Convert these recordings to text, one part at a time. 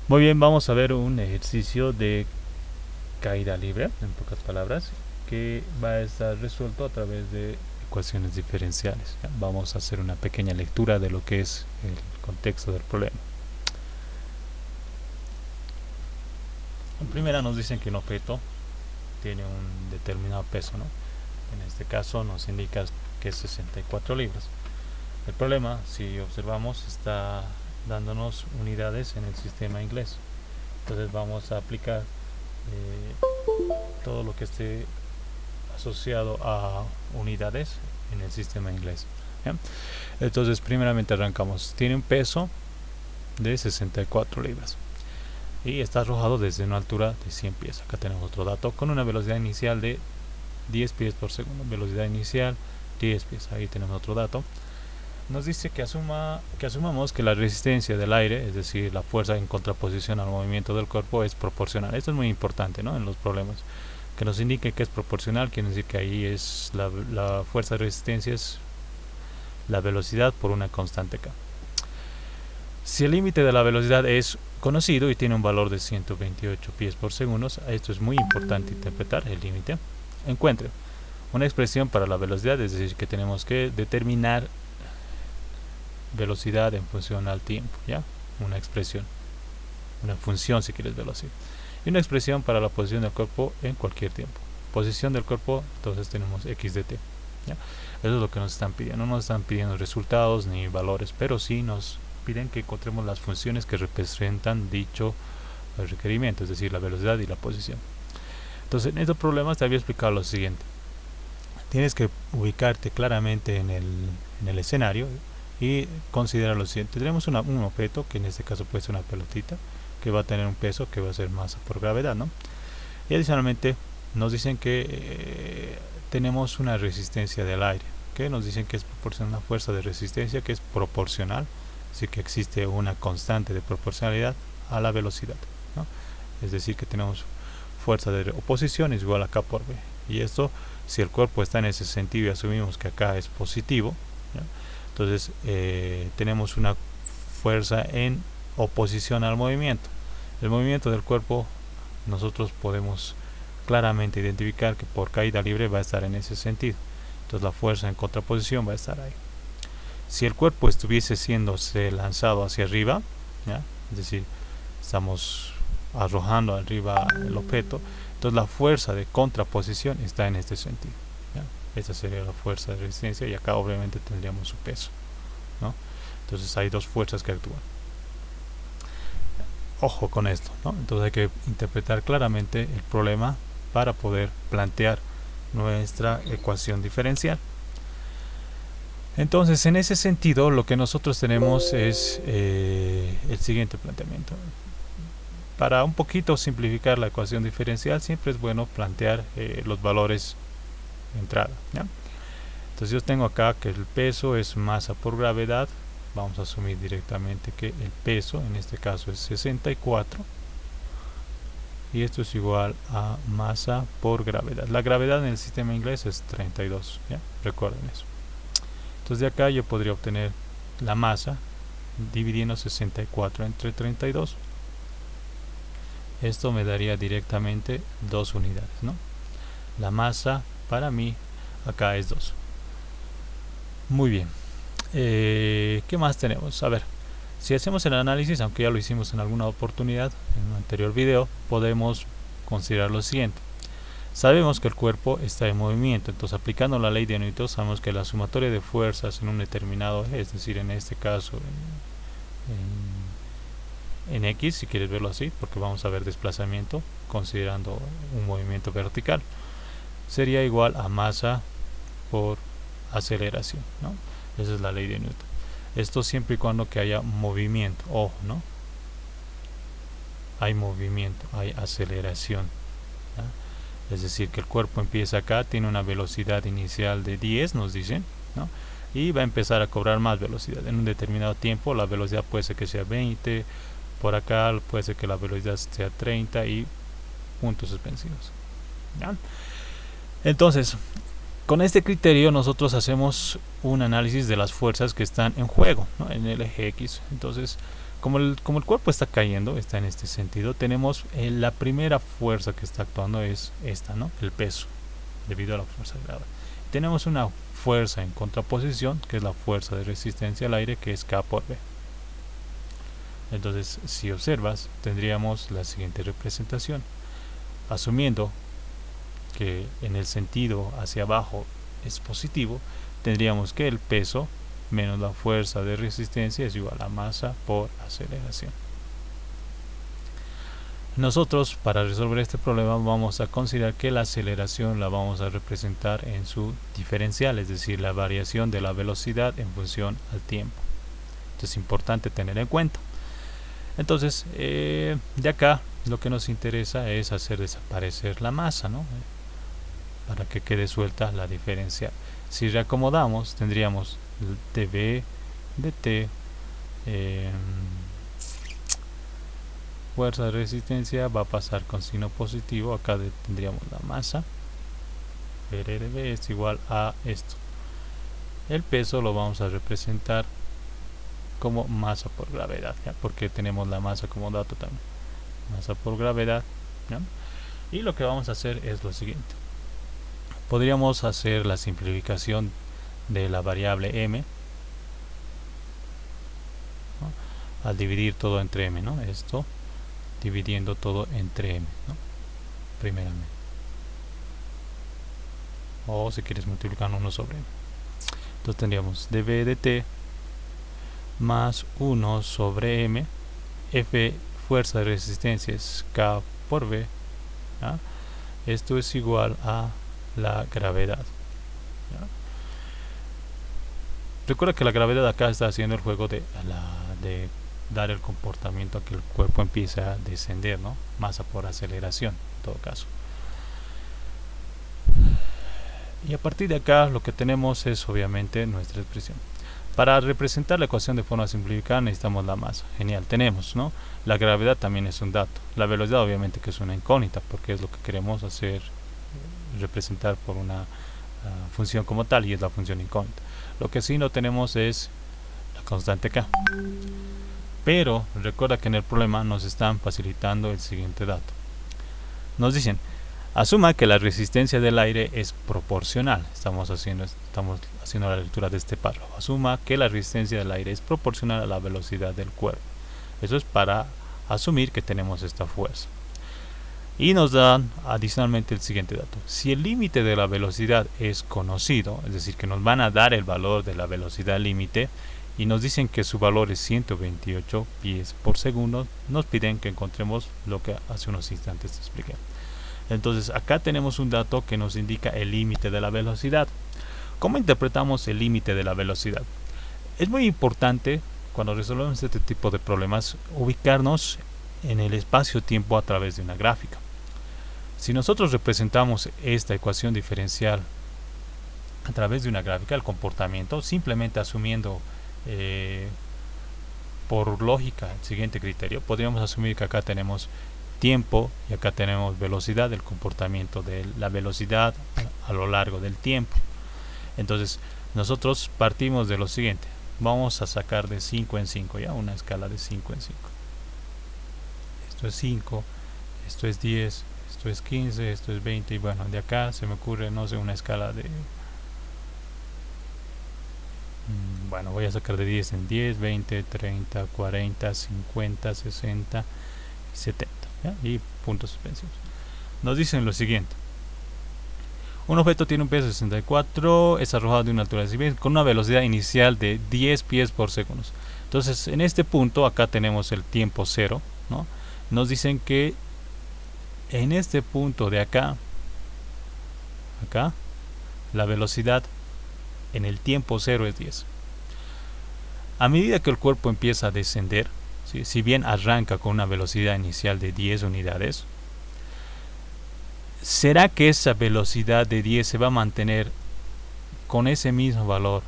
Muy bien, vamos a ver un ejercicio de caída libre, en pocas palabras, que va a estar resuelto a través de ecuaciones diferenciales. ¿Ya? Vamos a hacer una pequeña lectura de lo que es el contexto del problema. En primera nos dicen que un objeto tiene un determinado peso, ¿no? En este caso nos indica que es 64 libras. El problema, si observamos, está dándonos unidades en el sistema inglés. Entonces vamos a aplicar todo lo que esté asociado a unidades en el sistema inglés. ¿Ya? Entonces primeramente arrancamos. Tiene un peso de 64 libras y está arrojado desde una altura de 100 pies. Acá tenemos otro dato con una velocidad inicial de 10 pies por segundo. Velocidad inicial 10 pies. Ahí tenemos otro dato. Nos dice que asumamos que la resistencia del aire, es decir, la fuerza en contraposición al movimiento del cuerpo, es proporcional. Esto es muy importante, ¿no? En los problemas. Que nos indique que es proporcional, quiere decir que ahí es la fuerza de resistencia es la velocidad por una constante k. Si el límite de la velocidad es conocido y tiene un valor de 128 pies por segundo, esto es muy importante interpretar el límite. Encuentre una expresión para la velocidad, es decir, que tenemos que determinar velocidad en función al tiempo, ¿ya? Una expresión, una función si quieres verlo así. Y una expresión para la posición del cuerpo en cualquier tiempo. Posición del cuerpo, entonces tenemos x de t. ¿Ya? Eso es lo que nos están pidiendo. No nos están pidiendo resultados ni valores, pero sí nos piden que encontremos las funciones que representan dicho requerimiento, es decir, la velocidad y la posición. Entonces, en estos problemas te había explicado lo siguiente. Tienes que ubicarte claramente en el escenario y considerar lo siguiente. Tenemos un objeto, que en este caso puede ser una pelotita, que va a tener un peso que va a ser masa por gravedad, ¿no? Y adicionalmente nos dicen que tenemos una resistencia del aire, que nos dicen que es proporcional a una fuerza de resistencia que es proporcional, así que existe una constante de proporcionalidad a la velocidad, ¿no? Es decir, que tenemos fuerza de oposición es igual a K por B. Y esto, si el cuerpo está en ese sentido y asumimos que acá es positivo, ¿ya? Entonces tenemos una fuerza en oposición al movimiento. El movimiento del cuerpo nosotros podemos claramente identificar que por caída libre va a estar en ese sentido. Entonces la fuerza en contraposición va a estar ahí. Si el cuerpo estuviese siéndose lanzado hacia arriba, ¿ya? Es decir, estamos arrojando arriba el objeto, entonces la fuerza de contraposición está en este sentido, ¿ya? Esta sería la fuerza de resistencia y acá obviamente tendríamos su peso, ¿no? Entonces hay dos fuerzas que actúan. Ojo con esto, ¿no? Entonces hay que interpretar claramente el problema para poder plantear nuestra ecuación diferencial. Entonces, en ese sentido, lo que nosotros tenemos es el siguiente planteamiento. Para un poquito simplificar la ecuación diferencial, siempre es bueno plantear los valores de entrada, ¿ya? Entonces yo tengo acá que el peso es masa por gravedad. Vamos a asumir directamente que el peso en este caso es 64 y esto es igual a masa por gravedad. La gravedad en el sistema inglés es 32, ¿ya? Recuerden eso. Entonces de acá yo podría obtener la masa dividiendo 64 entre 32. Esto me daría directamente 2 unidades, ¿no? La masa para mí acá es 2. Muy bien. ¿Qué más tenemos? A ver, si hacemos el análisis, aunque ya lo hicimos en alguna oportunidad en un anterior video, podemos considerar lo siguiente. Sabemos que el cuerpo está en movimiento, entonces aplicando la ley de Newton sabemos que la sumatoria de fuerzas en un determinado eje, es decir, en este caso en X, si quieres verlo así, porque vamos a ver desplazamiento considerando un movimiento vertical, sería igual a masa por aceleración, ¿no? Esa es la ley de Newton. Esto siempre y cuando que haya movimiento, ojo, ¿no? Hay movimiento, hay aceleración, ¿ya? Es decir, que el cuerpo empieza acá, tiene una velocidad inicial de 10, nos dicen, ¿no? Y va a empezar a cobrar más velocidad. En un determinado tiempo la velocidad puede ser que sea 20, por acá puede ser que la velocidad sea 30 y puntos suspensivos, ¿ya? Entonces, con este criterio nosotros hacemos un análisis de las fuerzas que están en juego, ¿no? En el eje X. Entonces, Como el cuerpo está cayendo, está en este sentido, tenemos la primera fuerza que está actuando es esta, ¿no? El peso, debido a la fuerza de gravedad. Tenemos una fuerza en contraposición, que es la fuerza de resistencia al aire, que es K por B. Entonces, si observas, tendríamos la siguiente representación. Asumiendo que en el sentido hacia abajo es positivo, tendríamos que el peso menos la fuerza de resistencia es igual a masa por aceleración. Nosotros, para resolver este problema, vamos a considerar que la aceleración la vamos a representar en su diferencial, es decir, la variación de la velocidad en función al tiempo. Esto es importante tener en cuenta. Entonces, de acá lo que nos interesa es hacer desaparecer la masa, ¿no? Para que quede suelta la diferencial. Si reacomodamos, tendríamos dB dt, fuerza de resistencia va a pasar con signo positivo. Acá tendríamos la masa, RDB es igual a esto. El peso lo vamos a representar como masa por gravedad, ¿ya? Porque tenemos la masa como dato también, masa por gravedad, ¿ya? Y lo que vamos a hacer es lo siguiente. Podríamos hacer la simplificación de la variable m, ¿no? Al dividir todo entre m, ¿no? Esto dividiendo todo entre m, ¿no? Primeramente, o si quieres multiplicar 1 sobre m. Entonces tendríamos dB dt más 1 sobre m, F fuerza de resistencia es K por V, ¿ya? Esto es igual a la gravedad, ¿ya? Recuerda que la gravedad acá está haciendo el juego de dar el comportamiento a que el cuerpo empiece a descender, ¿no? Masa por aceleración, en todo caso. Y a partir de acá lo que tenemos es obviamente nuestra expresión. Para representar la ecuación de forma simplificada necesitamos la masa. Genial, tenemos, ¿no? La gravedad también es un dato. La velocidad obviamente que es una incógnita, porque es lo que queremos hacer, representar por una función como tal, y es la función incógnita. Lo que sí no tenemos es la constante K. Pero recuerda que en el problema nos están facilitando el siguiente dato. Nos dicen, asuma que la resistencia del aire es proporcional. Estamos haciendo la lectura de este párrafo. Asuma que la resistencia del aire es proporcional a la velocidad del cuerpo. Eso es para asumir que tenemos esta fuerza. Y nos dan adicionalmente el siguiente dato. Si el límite de la velocidad es conocido, es decir, que nos van a dar el valor de la velocidad límite, y nos dicen que su valor es 128 pies por segundo, nos piden que encontremos lo que hace unos instantes te expliqué. Entonces acá tenemos un dato que nos indica el límite de la velocidad. ¿Cómo interpretamos el límite de la velocidad? Es muy importante cuando resolvemos este tipo de problemas ubicarnos en el espacio-tiempo a través de una gráfica. Si nosotros representamos esta ecuación diferencial a través de una gráfica, el comportamiento, simplemente asumiendo por lógica el siguiente criterio, podríamos asumir que acá tenemos tiempo y acá tenemos velocidad, del comportamiento de la velocidad a lo largo del tiempo. Entonces nosotros partimos de lo siguiente. Vamos a sacar de 5 en 5, ya una escala de 5 en 5. Esto es 5, esto es 10, esto es 15, esto es 20, y bueno, de acá se me ocurre, no sé, una escala de... Bueno, voy a sacar de 10 en 10, 20, 30, 40, 50, 60 y 70, ¿ya? Y puntos suspensivos. Nos dicen lo siguiente. Un objeto tiene un peso de 64, es arrojado de una altura de 100 con una velocidad inicial de 10 pies por segundo. Entonces, en este punto, acá tenemos el tiempo cero, ¿no? Nos dicen que en este punto de acá, la velocidad en el tiempo cero es 10. A medida que el cuerpo empieza a descender, ¿sí? Si bien arranca con una velocidad inicial de 10 unidades, ¿será que esa velocidad de 10 se va a mantener con ese mismo valor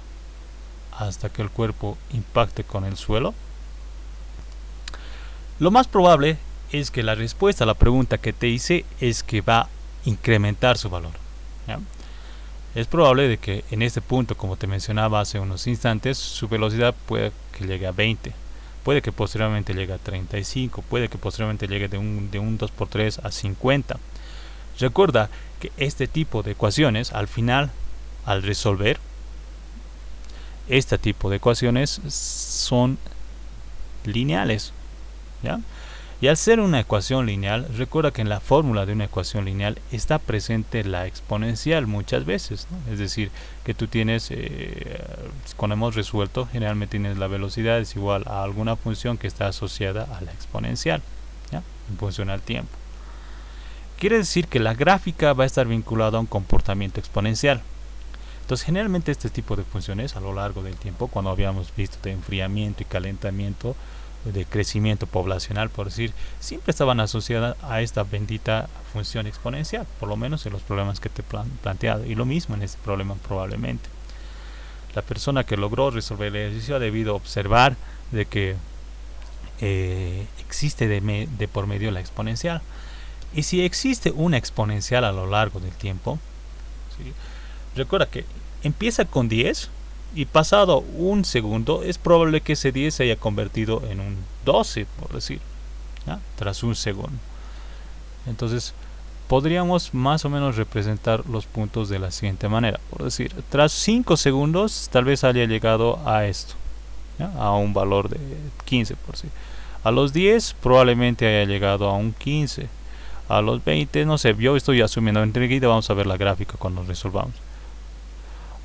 hasta que el cuerpo impacte con el suelo? Lo más probable es que la respuesta a la pregunta que te hice es que va a incrementar su valor, ¿ya? Es probable de que en este punto, como te mencionaba hace unos instantes, su velocidad puede que llegue a 20. puede que posteriormente llegue a 35, puede que posteriormente llegue de un 2×3 a 50. Recuerda que este tipo de ecuaciones, al final, al resolver, este tipo de ecuaciones son lineales, ¿ya? Y al ser una ecuación lineal, recuerda que en la fórmula de una ecuación lineal está presente la exponencial muchas veces, ¿no? Es decir, que tú tienes, cuando hemos resuelto, generalmente tienes la velocidad es igual a alguna función que está asociada a la exponencial, ¿ya? En función al tiempo. Quiere decir que la gráfica va a estar vinculada a un comportamiento exponencial. Entonces, generalmente este tipo de funciones a lo largo del tiempo, cuando habíamos visto de enfriamiento y calentamiento, de crecimiento poblacional, por decir, siempre estaban asociadas a esta bendita función exponencial, por lo menos en los problemas que te he planteado, y lo mismo en este problema probablemente. La persona que logró resolver el ejercicio ha debido observar de que existe de por medio la exponencial, y si existe una exponencial a lo largo del tiempo, ¿sí? Recuerda que empieza con 10 y pasado un segundo es probable que ese 10 se haya convertido en un 12, por decir, ¿ya? Tras un segundo. Entonces podríamos más o menos representar los puntos de la siguiente manera, por decir, tras 5 segundos tal vez haya llegado a esto, ¿ya? A un valor de 15, por decir. A los 10 probablemente haya llegado a un 15. A los 20, no sé, yo estoy asumiendo, enseguida vamos a ver la gráfica cuando resolvamos.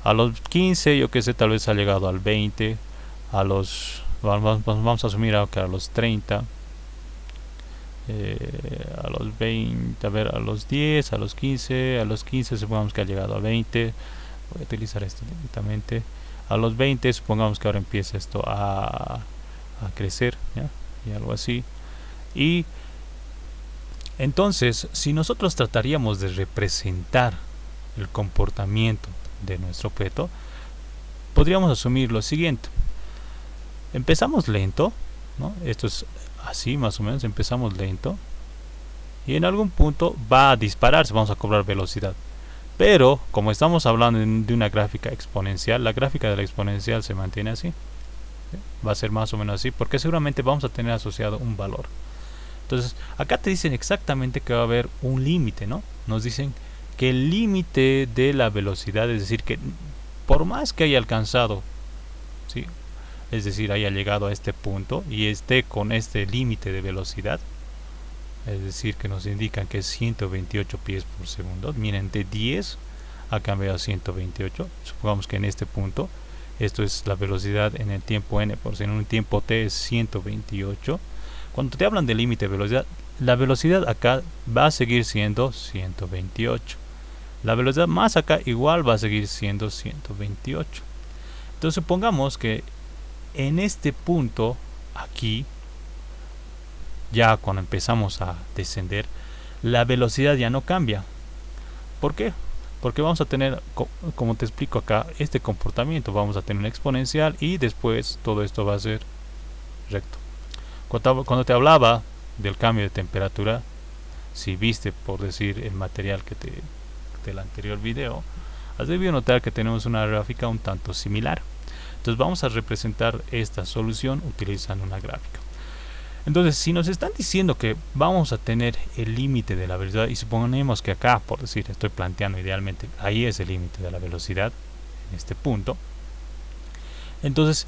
A los 15, yo que sé, tal vez ha llegado al 20. Vamos a asumir que a los 30. A los 20, a ver, a los 10, a los 15. A los 15 supongamos que ha llegado a 20. Voy a utilizar esto directamente. A los 20 supongamos que ahora empieza esto a crecer, ¿ya? Y algo así. Y entonces, si nosotros trataríamos de representar el comportamiento de nuestro objeto, podríamos asumir lo siguiente: empezamos lento, ¿no? Esto es así más o menos, empezamos lento y en algún punto va a dispararse, vamos a cobrar velocidad, pero como estamos hablando de una gráfica exponencial, la gráfica de la exponencial se mantiene así, ¿sí? Va a ser más o menos así porque seguramente vamos a tener asociado un valor. Entonces acá te dicen exactamente que va a haber un límite, ¿no? Nos dicen que el límite de la velocidad, es decir, que por más que haya alcanzado, ¿sí? Es decir, haya llegado a este punto y esté con este límite de velocidad, es decir, que nos indican que es 128 pies por segundo. Miren, de 10 ha cambiado a 128. Supongamos que en este punto, esto es la velocidad en el tiempo n, por si en un tiempo t es 128. Cuando te hablan de límite de velocidad, la velocidad acá va a seguir siendo 128. La velocidad más acá igual va a seguir siendo 128. Entonces supongamos que en este punto aquí, ya cuando empezamos a descender, la velocidad ya no cambia. ¿Por qué? Porque vamos a tener, como te explico acá, este comportamiento. Vamos a tener una exponencial y después todo esto va a ser recto. Cuando te hablaba del cambio de temperatura, si viste, por decir, el material del anterior video, has debido notar que tenemos una gráfica un tanto similar. Entonces vamos a representar esta solución utilizando una gráfica. Entonces, si nos están diciendo que vamos a tener el límite de la velocidad, y suponemos que acá, por decir, estoy planteando idealmente, ahí es el límite de la velocidad, en este punto. Entonces,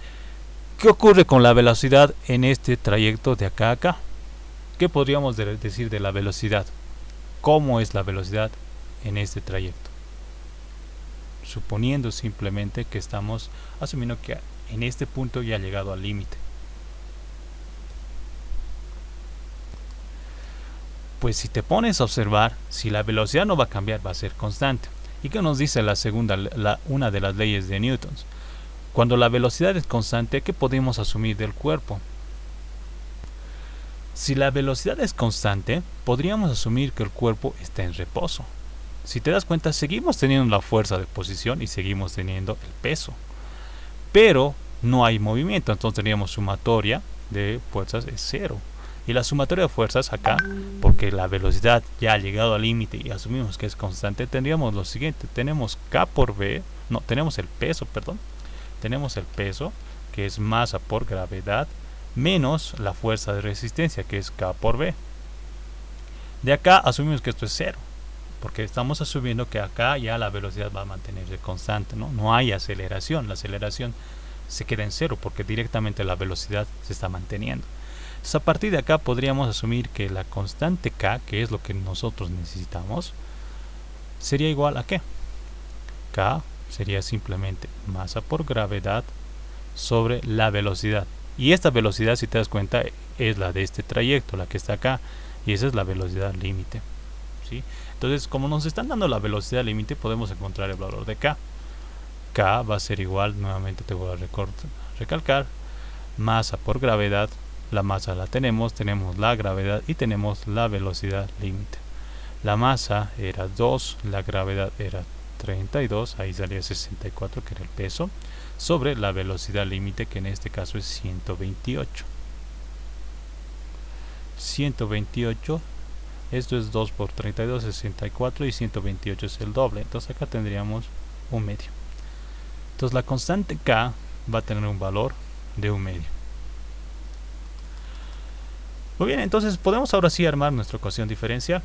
¿qué ocurre con la velocidad en este trayecto de acá a acá? ¿Qué podríamos decir de la velocidad? ¿Cómo es la velocidad en este trayecto? Suponiendo simplemente que estamos asumiendo que en este punto ya ha llegado al límite. Pues si te pones a observar, si la velocidad no va a cambiar, va a ser constante. ¿Y qué nos dice una de las leyes de Newton? Cuando la velocidad es constante, ¿qué podemos asumir del cuerpo? Si la velocidad es constante, podríamos asumir que el cuerpo está en reposo. Si te das cuenta, seguimos teniendo la fuerza de posición y seguimos teniendo el peso, pero no hay movimiento. Entonces tendríamos sumatoria de fuerzas es 0. Y la sumatoria de fuerzas acá, porque la velocidad ya ha llegado al límite y asumimos que es constante, tendríamos lo siguiente: tenemos K por V, tenemos el peso, que es masa por gravedad, menos la fuerza de resistencia, que es K por B. De acá asumimos que esto es 0, porque estamos asumiendo que acá ya la velocidad va a mantenerse constante, no hay aceleración, la aceleración se queda en 0 porque directamente la velocidad se está manteniendo. Entonces, a partir de acá podríamos asumir que la constante K, que es lo que nosotros necesitamos, sería igual a ¿qué? K sería simplemente masa por gravedad sobre la velocidad. Y esta velocidad, si te das cuenta, es la de este trayecto, la que está acá, y esa es la velocidad límite, ¿sí? Entonces, como nos están dando la velocidad límite, podemos encontrar el valor de K. K va a ser igual, nuevamente te voy a recalcar, masa por gravedad. La masa la tenemos la gravedad y tenemos la velocidad límite. La masa era 2, la gravedad era 32, ahí salía 64, que era el peso, sobre la velocidad límite, que en este caso es 128. 128, esto es 2 por 32, 64, y 128 es el doble, entonces acá tendríamos 1/2. Entonces la constante K va a tener un valor de 1/2. Muy bien, entonces podemos ahora sí armar nuestra ecuación diferencial.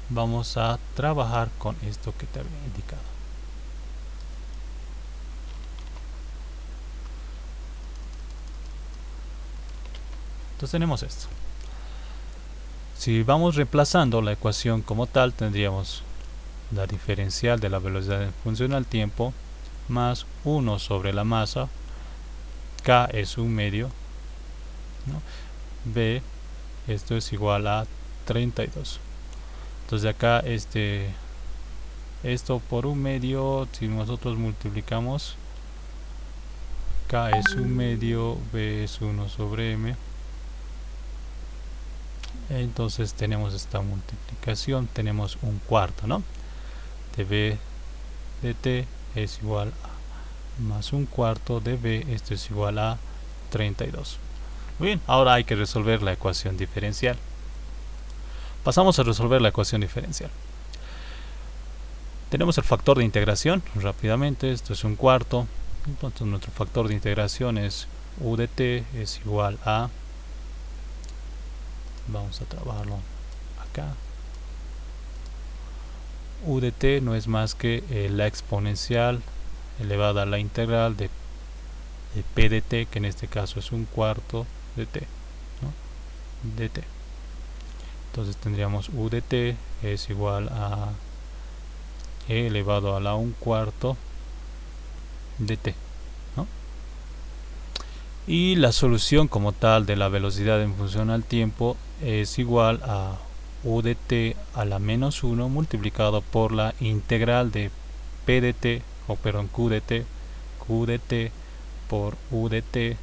Vamos a trabajar con esto que te había indicado. Entonces tenemos esto. Si vamos reemplazando la ecuación como tal, tendríamos la diferencial de la velocidad en función al tiempo más 1 sobre la masa. K es 1/2, ¿no? B, esto es igual a 32. Entonces de acá esto por 1/2, si nosotros multiplicamos, K es 1/2, B es 1 sobre M. Entonces tenemos esta multiplicación, tenemos 1/4, ¿no? De B de T es igual a más 1/4 de B, esto es igual a 32. Muy bien, ahora hay que resolver la ecuación diferencial. Pasamos a resolver la ecuación diferencial. Tenemos el factor de integración, rápidamente, esto es 1/4. Entonces nuestro factor de integración es U de T es igual a, vamos a trabajarlo acá, U de T no es más que la exponencial elevada a la integral de P de T, que en este caso es 1/4 de T, ¿no? De T. Entonces tendríamos U de T es igual a E elevado a la 1/4 de T, ¿no? Y la solución como tal de la velocidad en función al tiempo es igual a U de T a la menos 1 multiplicado por la integral de P de T, o perdón, Q de T por U de T,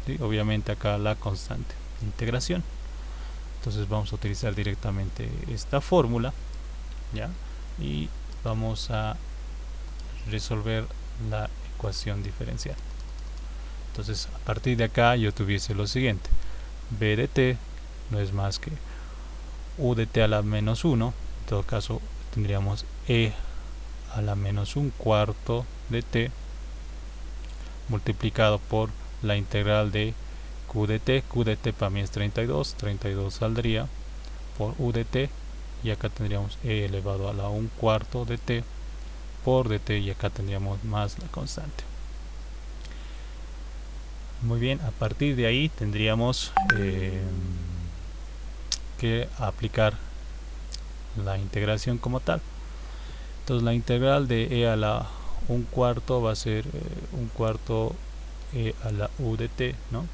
¿sí? Obviamente acá la constante de integración. Entonces vamos a utilizar directamente esta fórmula, ¿ya? Y vamos a resolver la ecuación diferencial. Entonces a partir de acá yo tuviese lo siguiente: B de T no es más que U de T a la menos 1, en todo caso tendríamos E a la menos 1/4 de T multiplicado por la integral de Q de T para mí es 32 saldría por U de T, y acá tendríamos E elevado a la 1/4 de T por dt, y acá tendríamos más la constante. Muy bien, a partir de ahí tendríamos que aplicar la integración como tal. Entonces la integral de e a la 1/4 va a ser 1/4 e a la u de t, ¿no?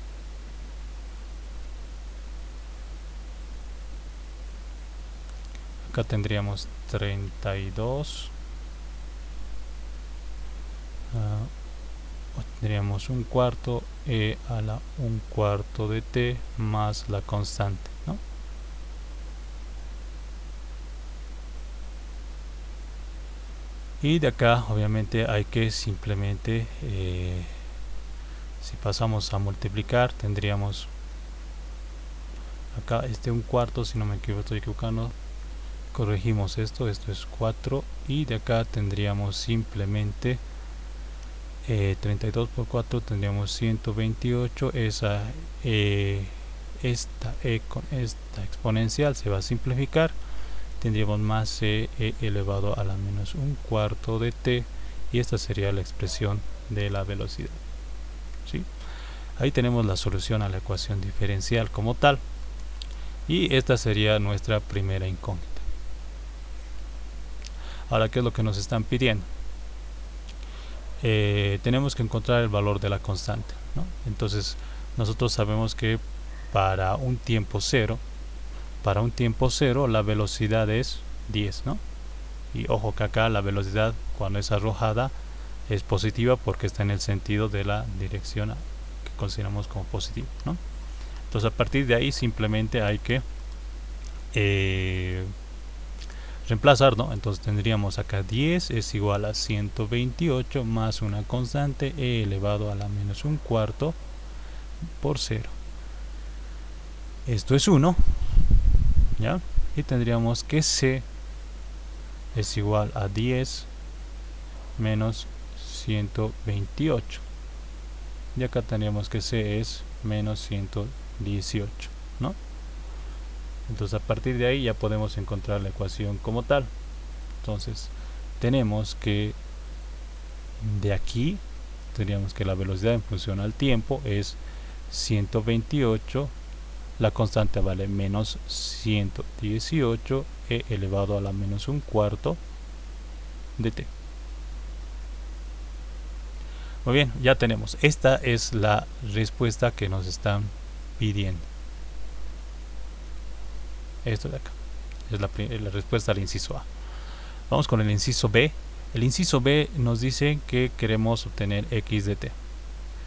Acá tendríamos 32, tendríamos 1/4 e a la 1/4 de t más la constante, ¿no? Y de acá obviamente hay que simplemente si pasamos a multiplicar tendríamos acá 1/4, si no me equivoco, estoy equivocando, corregimos esto es 4, y de acá tendríamos simplemente 32 por 4 tendríamos 128. Esta e con esta exponencial se va a simplificar, tendríamos más c elevado a la menos un cuarto de t, y esta sería la expresión de la velocidad. ¿Sí? Ahí tenemos la solución a la ecuación diferencial como tal, y esta sería nuestra primera incógnita. Ahora, ¿qué es lo que nos están pidiendo? Tenemos que encontrar el valor de la constante, ¿no? Entonces nosotros sabemos que para un tiempo cero la velocidad es 10, ¿no? Y ojo que acá la velocidad, cuando es arrojada, es positiva porque está en el sentido de la dirección que consideramos como positivo, ¿no? Entonces a partir de ahí simplemente hay que reemplazar, ¿no? Entonces tendríamos acá 10 es igual a 128 más una constante e elevado a la menos un cuarto por 0. Esto es 1, ¿ya? Y tendríamos que c es igual a 10 menos 128. Y acá tendríamos que c es menos 118, ¿no? Entonces a partir de ahí ya podemos encontrar la ecuación como tal. Entonces tenemos que de aquí tendríamos que la velocidad en función al tiempo es 128, la constante vale menos 118 e elevado a la menos un cuarto de t. Muy bien, ya tenemos. Esta es la respuesta que nos están pidiendo. Esto de acá es la respuesta al inciso A. Vamos con el inciso B. El inciso B nos dice que queremos obtener x de t.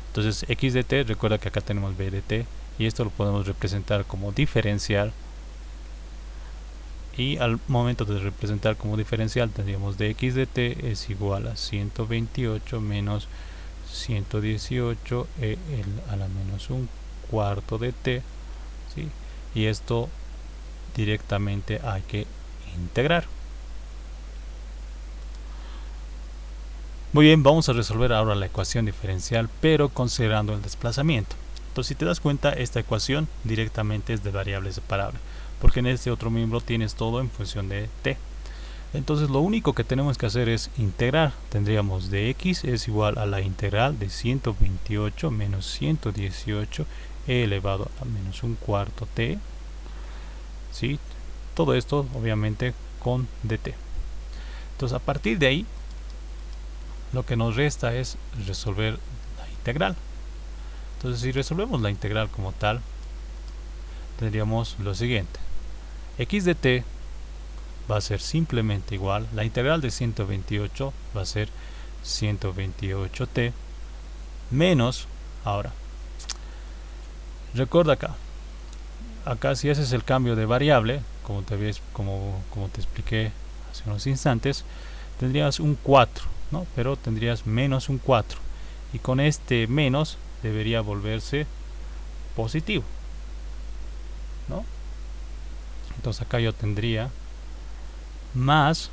Entonces x de t, recuerda que acá tenemos b de t, y esto lo podemos representar como diferencial, y al momento de representar como diferencial tendríamos de x de t es igual a 128 menos 118 a la menos un cuarto de t, ¿sí? Y esto directamente hay que integrar. Muy bien, vamos a resolver ahora la ecuación diferencial, pero considerando el desplazamiento. Entonces, si te das cuenta, esta ecuación directamente es de variable separable, porque en este otro miembro tienes todo en función de t. Entonces lo único que tenemos que hacer es integrar. Tendríamos de x es igual a la integral de 128 menos 118 e elevado a menos un cuarto t, ¿sí? Todo esto obviamente con dt. Entonces a partir de ahí lo que nos resta es resolver la integral. Entonces si resolvemos la integral como tal, tendríamos lo siguiente: x de t va a ser simplemente igual, la integral de 128 va a ser 128t menos, ahora recuerda acá si haces el cambio de variable, como te expliqué hace unos instantes, tendrías un 4, ¿no? Pero tendrías menos un 4, y con este menos debería volverse positivo, ¿no? Entonces acá yo tendría más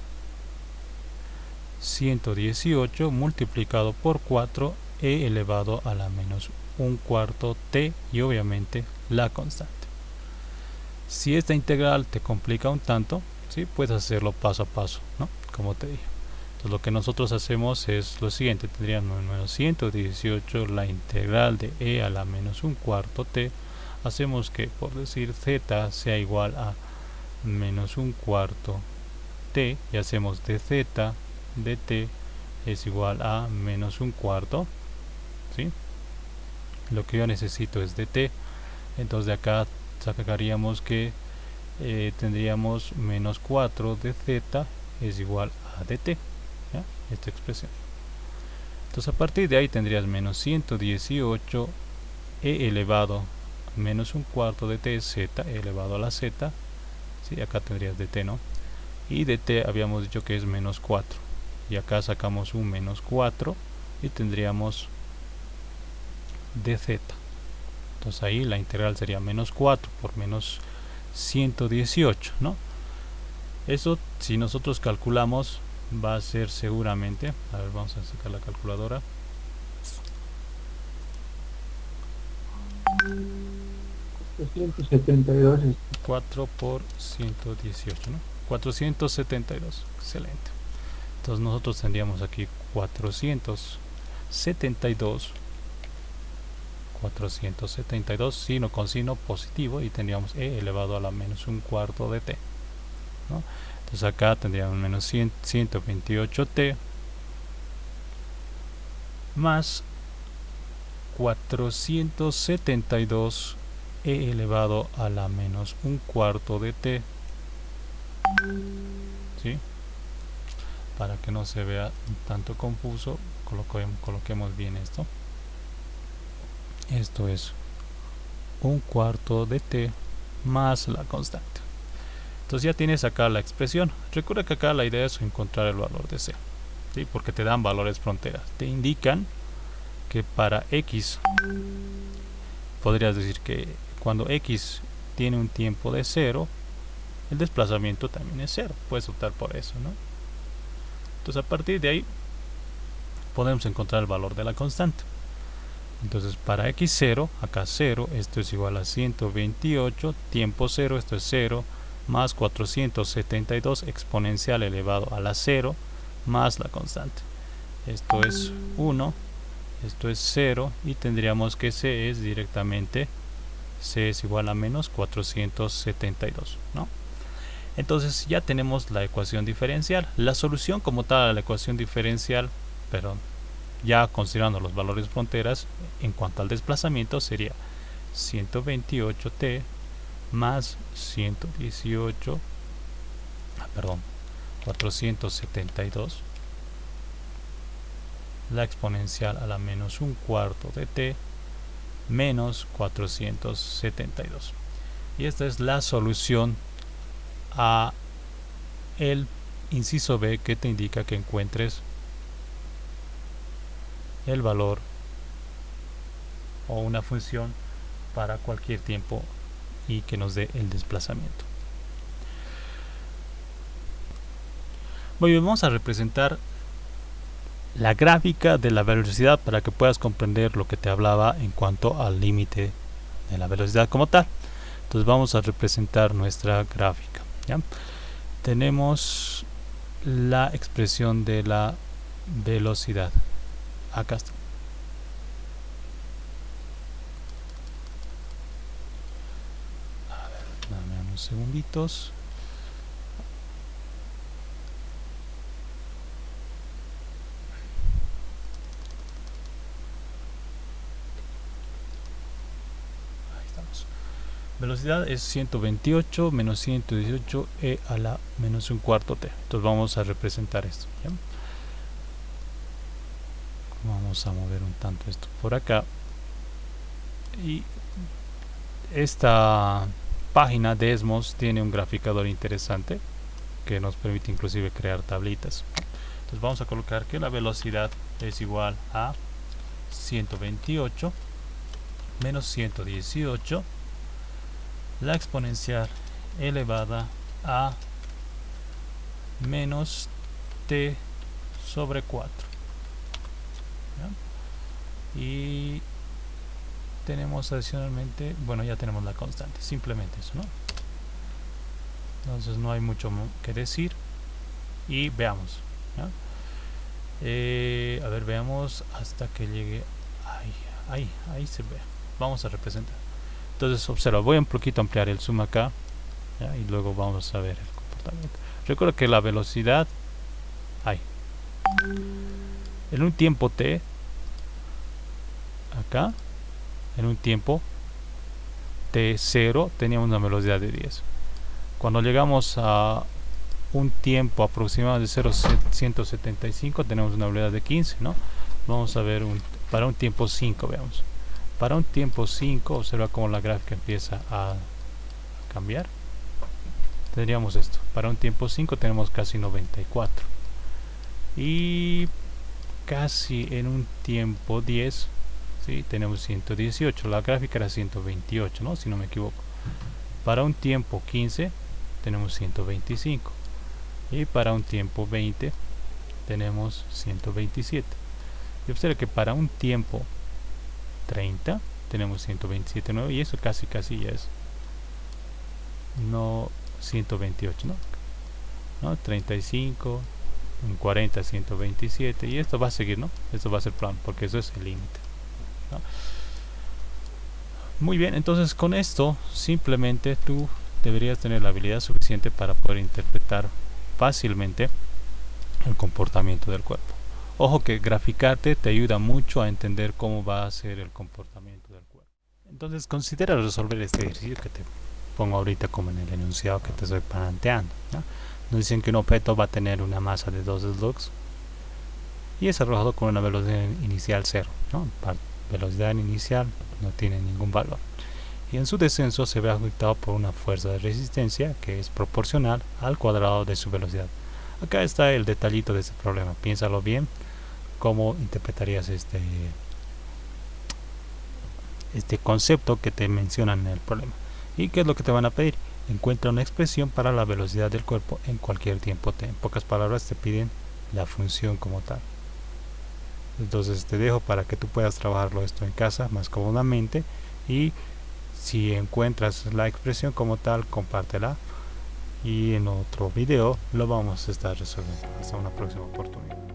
118 multiplicado por 4 e elevado a la menos un cuarto t, y obviamente la constante. Si esta integral te complica un tanto, ¿sí? Puedes hacerlo paso a paso, ¿no? Como te dije. Entonces lo que nosotros hacemos es lo siguiente: tendríamos menos 118 la integral de e a la menos un cuarto t. Hacemos que, por decir, z sea igual a menos un cuarto t, y hacemos de z de t es igual a menos un cuarto, ¿sí? Lo que yo necesito es de t. Entonces de acá sacaríamos que tendríamos menos 4 de z es igual a dt, ¿ya? Esta expresión. Entonces a partir de ahí tendrías menos 118 e elevado a menos un cuarto de t z elevado a la z, ¿sí? Acá tendrías dt, ¿no? Y dt habíamos dicho que es menos 4, y acá sacamos un menos 4 y tendríamos dz. Entonces ahí la integral sería menos 4 por menos 118, ¿no? Eso, si nosotros calculamos, va a ser seguramente, a ver, vamos a sacar la calculadora, 472 es 4 por 118, ¿no? 472, excelente. Entonces nosotros tendríamos aquí 472, sino con signo positivo, y tendríamos e elevado a la menos un cuarto de t, ¿no? Entonces acá tendríamos menos 128t más 472 e elevado a la menos un cuarto de t, ¿sí? Para que no se vea tanto confuso, coloquemos bien esto. Esto es un cuarto de t más la constante. Entonces ya tienes acá la expresión. Recuerda que acá la idea es encontrar el valor de c, ¿sí? Porque te dan valores fronteras. Te indican que para x, podrías decir que cuando x tiene un tiempo de 0, el desplazamiento también es 0. Puedes optar por eso, ¿no? Entonces a partir de ahí podemos encontrar el valor de la constante. Entonces para x0, acá 0, esto es igual a 128, tiempo 0, esto es 0, más 472 exponencial elevado a la 0, más la constante. Esto es 1, esto es 0, y tendríamos que c es directamente, c es igual a menos 472, ¿no? Entonces ya tenemos la ecuación diferencial. La solución como tal a la ecuación diferencial, perdón, ya considerando los valores fronteras en cuanto al desplazamiento, sería 128t más 472, la exponencial a la menos un cuarto de t menos 472. Y esta es la solución a el inciso B, que te indica que encuentres el valor o una función para cualquier tiempo y que nos dé el desplazamiento. Bueno, vamos a representar la gráfica de la velocidad para que puedas comprender lo que te hablaba en cuanto al límite de la velocidad como tal. Entonces vamos a representar nuestra gráfica, ¿ya? Tenemos la expresión de la velocidad. Acá está. A ver, dame unos segunditos. Ahí estamos. Velocidad es 128 menos 118 e a la menos un cuarto t. Entonces vamos a representar esto, ¿ya? Vamos a mover un tanto esto por acá. Y esta página de Desmos tiene un graficador interesante que nos permite inclusive crear tablitas. Entonces vamos a colocar que la velocidad es igual a 128 menos 118, la exponencial elevada a menos t sobre 4. ¿Ya? Y tenemos adicionalmente, bueno, ya tenemos la constante, simplemente eso, ¿no? Entonces no hay mucho que decir y veamos, ¿ya? A ver, veamos hasta que llegue ahí se ve. Vamos a representar. Entonces observa, voy a un poquito ampliar el zoom acá, ¿ya? Y luego vamos a ver el comportamiento. Recuerda que la velocidad en un tiempo t, acá en un tiempo t0 teníamos una velocidad de 10. Cuando llegamos a un tiempo aproximado de 0,175 tenemos una velocidad de 15, ¿no? Vamos a ver para un tiempo 5, veamos. Para un tiempo 5, observa cómo la gráfica empieza a cambiar. Tendríamos esto. Para un tiempo 5 tenemos casi 94. Y casi en un tiempo 10, ¿sí? Tenemos 118. La gráfica era 128, ¿no? Si no me equivoco. Para un tiempo 15 tenemos 125. Y para un tiempo 20 tenemos 127. Y observa que para un tiempo 30 tenemos 127.9 y eso casi ya es no 128, ¿no? 35, en 40 127 y esto va a seguir, ¿no? Esto va a ser plan porque eso es el límite, ¿no? Muy bien, entonces con esto simplemente tú deberías tener la habilidad suficiente para poder interpretar fácilmente el comportamiento del cuerpo. Ojo que graficarte te ayuda mucho a entender cómo va a ser el comportamiento del cuerpo. Entonces considera resolver este ejercicio que te pongo ahorita como en el enunciado que te estoy planteando, ¿no? Nos dicen que un objeto va a tener una masa de 2 slugs y es arrojado con una velocidad inicial 0, ¿no? Velocidad inicial no tiene ningún valor y en su descenso se ve afectado por una fuerza de resistencia que es proporcional al cuadrado de su velocidad. Acá está el detallito de este problema, piénsalo bien cómo interpretarías este concepto que te mencionan en el problema. ¿Y qué es lo que te van a pedir? Encuentra una expresión para la velocidad del cuerpo en cualquier tiempo t. En pocas palabras te piden la función como tal. Entonces te dejo para que tú puedas trabajarlo esto en casa más cómodamente y si encuentras la expresión como tal, compártela y en otro video lo vamos a estar resolviendo. Hasta una próxima oportunidad.